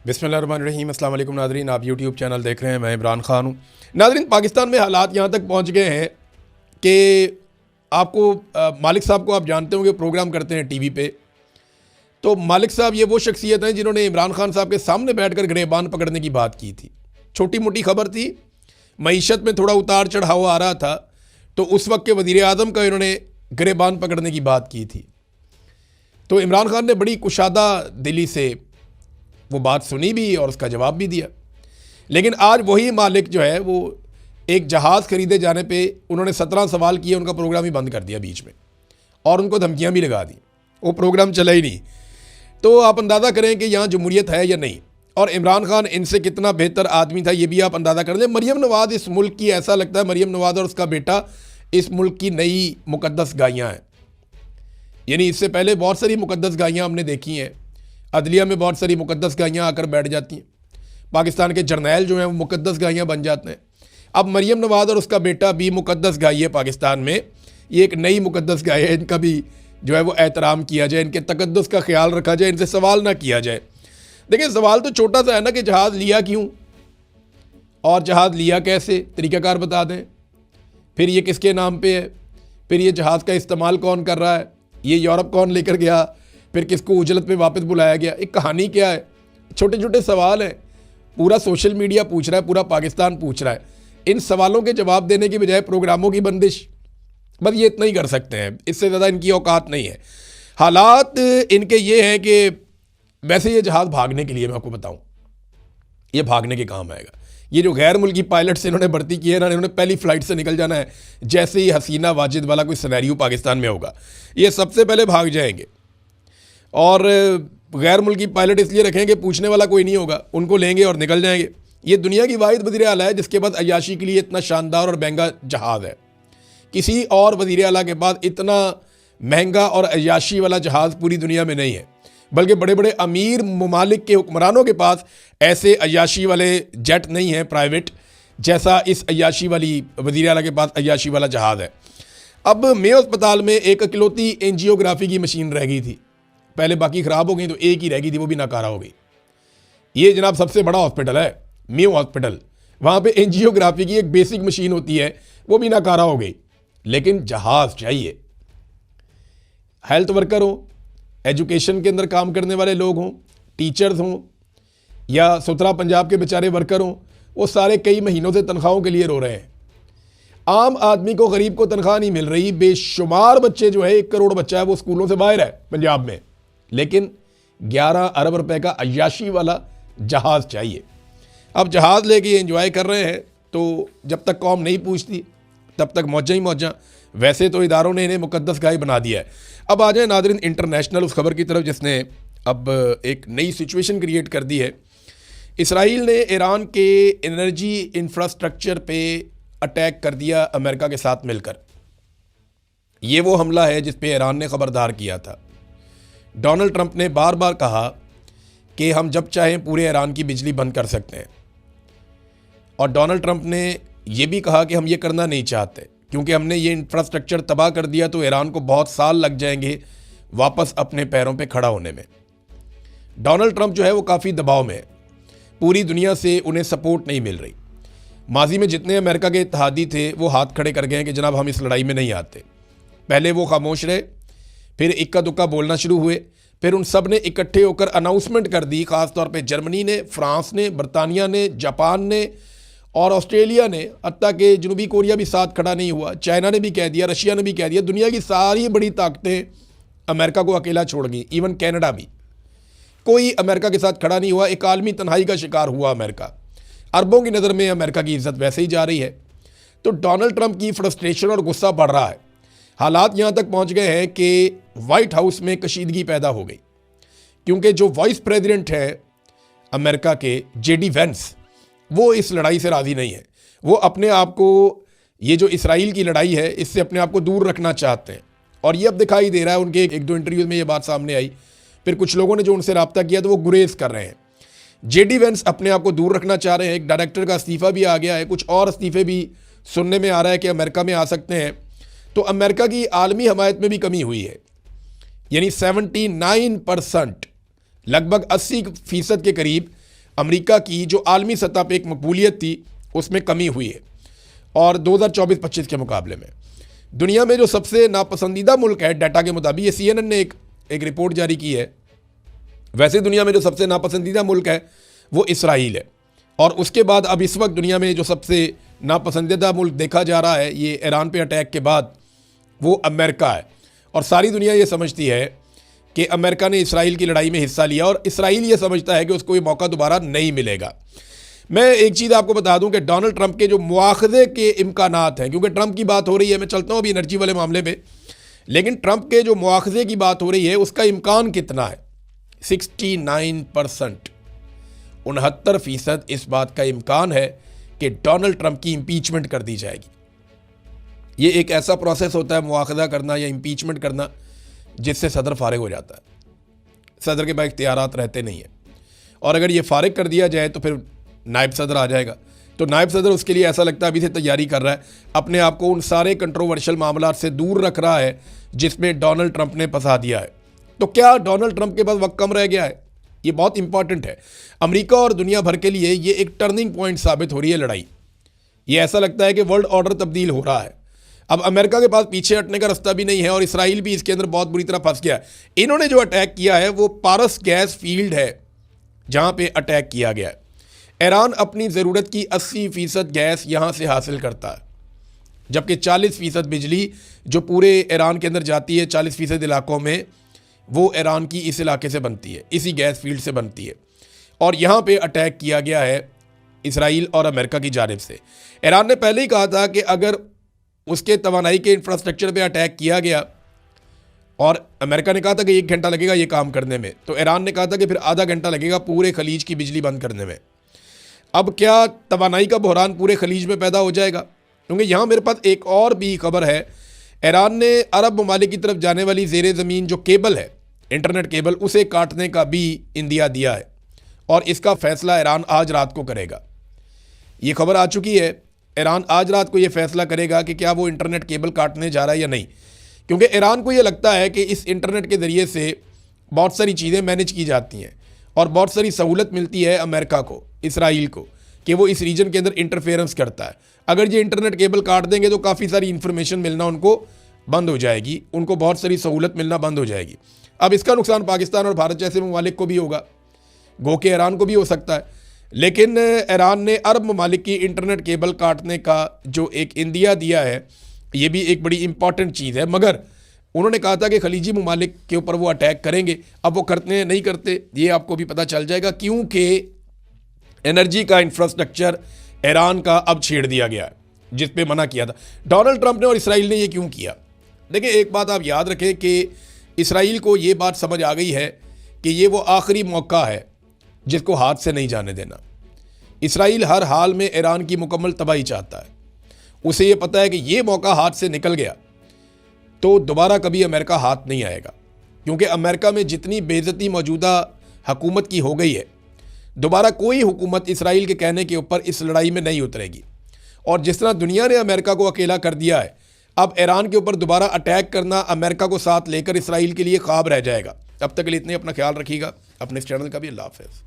बिस्मिल्लाहिर्रहमानिर्रहीम। अस्सलाम वालेकुम नाज़रीन, आप यूट्यूब चैनल देख रहे हैं, मैं इमरान ख़ान हूँ। नाज़रीन, पाकिस्तान में हालात यहाँ तक पहुँच गए हैं कि आपको मालिक साहब को आप जानते होंगे, प्रोग्राम करते हैं टीवी पे। तो मालिक साहब ये वो शख्सियत हैं जिन्होंने इमरान खान साहब के सामने बैठकर गिरबान पकड़ने की बात की थी। छोटी मोटी खबर थी, मईशत में थोड़ा उतार चढ़ाव आ रहा था, तो उस वक्त के वज़ीर आज़म का इन्होंने गिरबान पकड़ने की बात की थी। तो इमरान खान ने बड़ी कुशादा दिली से वो बात सुनी भी और उसका जवाब भी दिया। लेकिन आज वही मालिक जो है वो एक जहाज़ खरीदे जाने पे उन्होंने 17 सवाल किए, उनका प्रोग्राम ही बंद कर दिया बीच में और उनको धमकियां भी लगा दी, वो प्रोग्राम चला ही नहीं। तो आप अंदाज़ा करें कि यहाँ जमहूरियत है या नहीं, और इमरान खान इनसे कितना बेहतर आदमी था ये भी आप अंदाज़ा कर लें। मरियम नवाज़ इस मुल्क की, ऐसा लगता है मरियम नवाज़ और उसका बेटा इस मुल्क की नई मुकद्दस गायें हैं। यानी इससे पहले बहुत सारी मुकद्दस गायें हमने देखी हैं, अदलिया में बहुत सारी मुकद्दस गायें आकर बैठ जाती हैं, पाकिस्तान के जर्नैल जो हैं वो मुकद्दस गायें बन जाते हैं। अब मरियम नवाज़ और उसका बेटा भी मुकद्दस गाय है पाकिस्तान में, ये एक नई मुकद्दस गाय है, इनका भी जो है वो एहतराम किया जाए, इनके तकद्दुस का ख्याल रखा जाए, इनसे सवाल ना किया जाए। देखिए सवाल तो छोटा सा है ना कि जहाज़ लिया क्यों और जहाज़ लिया कैसे, तरीक़ाकार बता दें। फिर ये किसके नाम पे है, फिर ये जहाज़ का इस्तेमाल कौन कर रहा है, ये यूरोप कौन लेकर गया, फिर किसको उजलत में वापस बुलाया गया, एक कहानी क्या है। छोटे छोटे सवाल हैं, पूरा सोशल मीडिया पूछ रहा है, पूरा पाकिस्तान पूछ रहा है। इन सवालों के जवाब देने की बजाय प्रोग्रामों की बंदिश, बस ये इतना ही कर सकते हैं, इससे ज़्यादा इनकी औकात नहीं है। हालात इनके ये हैं कि वैसे ये जहाज़ भागने के लिए, मैं आपको बताऊं, ये भागने के काम आएगा। ये जो गैर मुल्की पायलट से इन्होंने भर्ती की है ना, इन्होंने पहली फ़्लाइट से निकल जाना है। जैसे ही हसीना वाजिद वाला कोई सिनेरियो पाकिस्तान में होगा, ये सबसे पहले भाग जाएंगे। और गैर मुल्की पायलट इसलिए रखेंगे, पूछने वाला कोई नहीं होगा, उनको लेंगे और निकल जाएंगे। ये दुनिया की वाहिद वज़ीर आला है जिसके पास अय्याशी के लिए इतना शानदार और महंगा जहाज़ है। किसी और वज़ीर आला के पास इतना महंगा और अय्याशी वाला जहाज़ पूरी दुनिया में नहीं है, बल्कि बड़े बड़े अमीर ममालिक के हुक्मरानों के पास ऐसे अय्याशी वाले जेट नहीं हैं प्राइवेट, जैसा इस अय्याशी वाली वज़ीर आला के पास अय्याशी वाला जहाज़ है। अब मेयो अस्पताल में एक इकलौती एंजियोग्राफी की मशीन रह गई थी, पहले बाकी ख़राब हो गई तो एक ही रह गई थी, वो भी नाकारा हो गई। ये जनाब सबसे बड़ा हॉस्पिटल है मेयो हॉस्पिटल, वहाँ पे एंजियोग्राफी की एक बेसिक मशीन होती है, वो भी नाकारा हो गई। लेकिन जहाज़ चाहिए। हेल्थ वर्कर हो, एजुकेशन के अंदर काम करने वाले लोग हों, टीचर्स हों, या सुथरा पंजाब के बेचारे वर्कर हों, वो सारे कई महीनों से तनख्वाहों के लिए रो रहे हैं। आम आदमी को, गरीब को तनख्वाह नहीं मिल रही। बेशुमार बच्चे जो है, 1 करोड़ बच्चा है वो स्कूलों से बाहर है पंजाब में, लेकिन 11 अरब रुपए का अय्याशी वाला जहाज़ चाहिए। अब जहाज़ लेके एंजॉय कर रहे हैं, तो जब तक कौम नहीं पूछती तब तक मौजा ही मौजा। वैसे तो इदारों ने इन्हें मुकद्दस गाय बना दिया है। अब आ जाए नाज़रीन इंटरनेशनल उस खबर की तरफ जिसने अब एक नई सिचुएशन क्रिएट कर दी है। इसराइल ने ईरान के एनर्जी इंफ्रास्ट्रक्चर पे अटैक कर दिया अमेरिका के साथ मिलकर। ये वो हमला है जिस पे ईरान ने ख़बरदार किया था। डोनाल्ड ट्रंप ने बार बार कहा कि हम जब चाहें पूरे ईरान की बिजली बंद कर सकते हैं, और डोनाल्ड ट्रंप ने यह भी कहा कि हम ये करना नहीं चाहते क्योंकि हमने ये इंफ्रास्ट्रक्चर तबाह कर दिया तो ईरान को बहुत साल लग जाएंगे वापस अपने पैरों पे खड़ा होने में। डोनाल्ड ट्रंप जो है वो काफ़ी दबाव में है, पूरी दुनिया से उन्हें सपोर्ट नहीं मिल रही। माजी में जितने अमेरिका के इत्तेहादी थे वो हाथ खड़े कर गए हैं कि जनाब हम इस लड़ाई में नहीं आते। पहले वो खामोश रहे, फिर इक्का दुक्का बोलना शुरू हुए, फिर उन सब ने इकट्ठे होकर अनाउंसमेंट कर दी, ख़ास तौर पे जर्मनी ने, फ्रांस ने, बरतानिया ने, जापान ने और ऑस्ट्रेलिया ने, हत्ता कि जनूबी कोरिया भी साथ खड़ा नहीं हुआ। चाइना ने भी कह दिया, रशिया ने भी कह दिया, दुनिया की सारी बड़ी ताकतें अमेरिका को अकेला छोड़ गई। इवन कनाडा भी, कोई अमेरिका के साथ खड़ा नहीं हुआ। एक आलमी तन्हाई का शिकार हुआ अमेरिका। अरबों की नज़र में अमेरिका की इज्जत वैसे ही जा रही है। तो डोनाल्ड ट्रंप की फ्रस्ट्रेशन और गुस्सा बढ़ रहा है। हालात यहाँ तक पहुँच गए हैं कि वाइट हाउस में कशीदगी पैदा हो गई, क्योंकि जो वाइस प्रेसिडेंट है अमेरिका के, जेडी वेंस, वो इस लड़ाई से राज़ी नहीं है। वो अपने आप को, ये जो इसराइल की लड़ाई है इससे अपने आप को दूर रखना चाहते हैं, और ये अब दिखाई दे रहा है। उनके एक दो इंटरव्यूज़ में ये बात सामने आई, फिर कुछ लोगों ने जो उनसे रब्ता किया तो वो गुरेज कर रहे हैं। जेडी वेंस अपने आप को दूर रखना चाह रहे हैं। एक डायरेक्टर का इस्तीफ़ा भी आ गया है, कुछ और इस्तीफ़े भी सुनने में आ रहा है कि अमेरिका में आ सकते हैं। तो अमेरिका की आलमी हमायत में भी कमी हुई है, यानी 79%, लगभग 80% के करीब अमेरिका की जो आलमी सतह पे एक मकबूलियत थी उसमें कमी हुई है। और 2024-25 के मुकाबले में दुनिया में जो सबसे नापसंदीदा मुल्क है डाटा के मुताबिक, ये CNN ने एक रिपोर्ट जारी की है, वैसे दुनिया में जो सबसे नापसंदीदा मुल्क है वो इसराइल है। और उसके बाद अब इस वक्त दुनिया में जो सबसे नापसंदीदा मुल्क देखा जा रहा है ये ईरान पे अटैक के बाद, वो अमेरिका है। और सारी दुनिया ये समझती है कि अमेरिका ने इसराइल की लड़ाई में हिस्सा लिया और इसराइल ये समझता है कि उसको ये मौका दोबारा नहीं मिलेगा। मैं एक चीज़ आपको बता दूं कि डोनाल्ड ट्रंप के जो मुआखज़े के इम्कानात हैं, क्योंकि ट्रंप की बात हो रही है, मैं चलता हूं अभी एनर्जी वाले मामले में, लेकिन ट्रंप के जो मुआखज़े की बात हो रही है उसका इम्कान कितना है? 69%, 69% इस बात का इम्कान है कि डोनाल्ड ट्रंप की इम्पीचमेंट कर दी जाएगी। ये एक ऐसा प्रोसेस होता है मुआखज़ा करना या इम्पीचमेंट करना जिससे सदर फारिग हो जाता है। सदर के पास इख्तियारात रहते नहीं है, और अगर ये फारिग कर दिया जाए तो फिर नायब सदर आ जाएगा। तो नायब सदर उसके लिए ऐसा लगता है अभी से तैयारी कर रहा है, अपने आप को उन सारे कंट्रोवर्शियल मामला से दूर रख रहा है जिसमें डोनाल्ड ट्रंप ने फंसा दिया है। तो क्या डोनाल्ड ट्रंप के पास वक्त कम रह गया है? ये बहुत इंपॉर्टेंट है अमेरिका और दुनिया भर के लिए। ये एक टर्निंग पॉइंट साबित हो रही है लड़ाई। ये ऐसा लगता है कि वर्ल्ड ऑर्डर तब्दील हो रहा है। अब अमेरिका के पास पीछे हटने का रास्ता भी नहीं है और इसराइल भी इसके अंदर बहुत बुरी तरह फंस गया है। इन्होंने जो अटैक किया है वो पारस गैस फील्ड है जहाँ पे अटैक किया गया है। ईरान अपनी ज़रूरत की 80% गैस यहाँ से हासिल करता है, जबकि 40% बिजली जो पूरे ईरान के अंदर जाती है 40% इलाकों में, वो ईरान की इस इलाके से बनती है, इसी गैस फील्ड से बनती है। और यहाँ पे अटैक किया गया है इसराइल और अमेरिका की जानिब से। ईरान ने पहले ही कहा था कि अगर उसके तवानाई के इंफ्रास्ट्रक्चर पे अटैक किया गया, और अमेरिका ने कहा था कि 1 घंटा लगेगा ये काम करने में, तो ईरान ने कहा था कि फिर आधा घंटा लगेगा पूरे खलीज की बिजली बंद करने में। अब क्या तवानाई का बहरान पूरे खलीज में पैदा हो जाएगा? क्योंकि यहाँ मेरे पास एक और भी खबर है। ईरान ने अरब ममालिक की तरफ जाने वाली ज़ेरे ज़मीन जो केबल है, इंटरनेट केबल, उसे काटने का भी इंदिया दिया है, और इसका फ़ैसला ईरान आज रात को करेगा। ये खबर आ चुकी है, ईरान आज रात को ये फ़ैसला करेगा कि क्या वो इंटरनेट केबल काटने जा रहा है या नहीं। क्योंकि ईरान को ये लगता है कि इस इंटरनेट के ज़रिए से बहुत सारी चीज़ें मैनेज की जाती हैं और बहुत सारी सहूलत मिलती है अमेरिका को, इसराइल को, कि वो इस रीजन के अंदर इंटरफेरेंस करता है। अगर ये इंटरनेट केबल काट देंगे तो काफ़ी सारी इन्फॉर्मेशन मिलना उनको बंद हो जाएगी, उनको बहुत सारी सहूलत मिलना बंद हो जाएगी। अब इसका नुकसान पाकिस्तान और भारत जैसे ममालिक को भी होगा, गो के ईरान को भी हो सकता है। लेकिन ईरान ने अरब ममालिक की इंटरनेट केबल काटने का जो एक इंदिया दिया है, ये भी एक बड़ी इंपॉर्टेंट चीज़ है। मगर उन्होंने कहा था कि खलीजी ममालिक के ऊपर वो अटैक करेंगे। अब वो करते नहीं करते ये आपको भी पता चल जाएगा, क्योंकि एनर्जी का इंफ्रास्ट्रक्चर ईरान का अब छेड़ दिया गया है, जिस पे मना किया था डोनाल्ड ट्रंप ने और इसराइल ने। ये क्यों किया? देखिए, एक बात आप याद रखें कि इसराइल को ये बात समझ आ गई है कि ये वो आखिरी मौका है जिसको हाथ से नहीं जाने देना। इसराइल हर हाल में ईरान की मुकम्मल तबाही चाहता है। उसे ये पता है कि ये मौका हाथ से निकल गया तो दोबारा कभी अमेरिका हाथ नहीं आएगा, क्योंकि अमेरिका में जितनी बेइज्जती मौजूदा हुकूमत की हो गई है, दोबारा कोई हुकूमत इसराइल के कहने के ऊपर इस लड़ाई में नहीं उतरेगी। और जिस तरह दुनिया ने अमेरिका को अकेला कर दिया है, अब ईरान के ऊपर दोबारा अटैक करना अमेरिका को साथ लेकर इसराइल के लिए ख्वाब रह जाएगा। अब तक के लिए इतने, अपना ख्याल रखिएगा, अपने इस चैनल का भी। अल्लाह हाफ़िज़।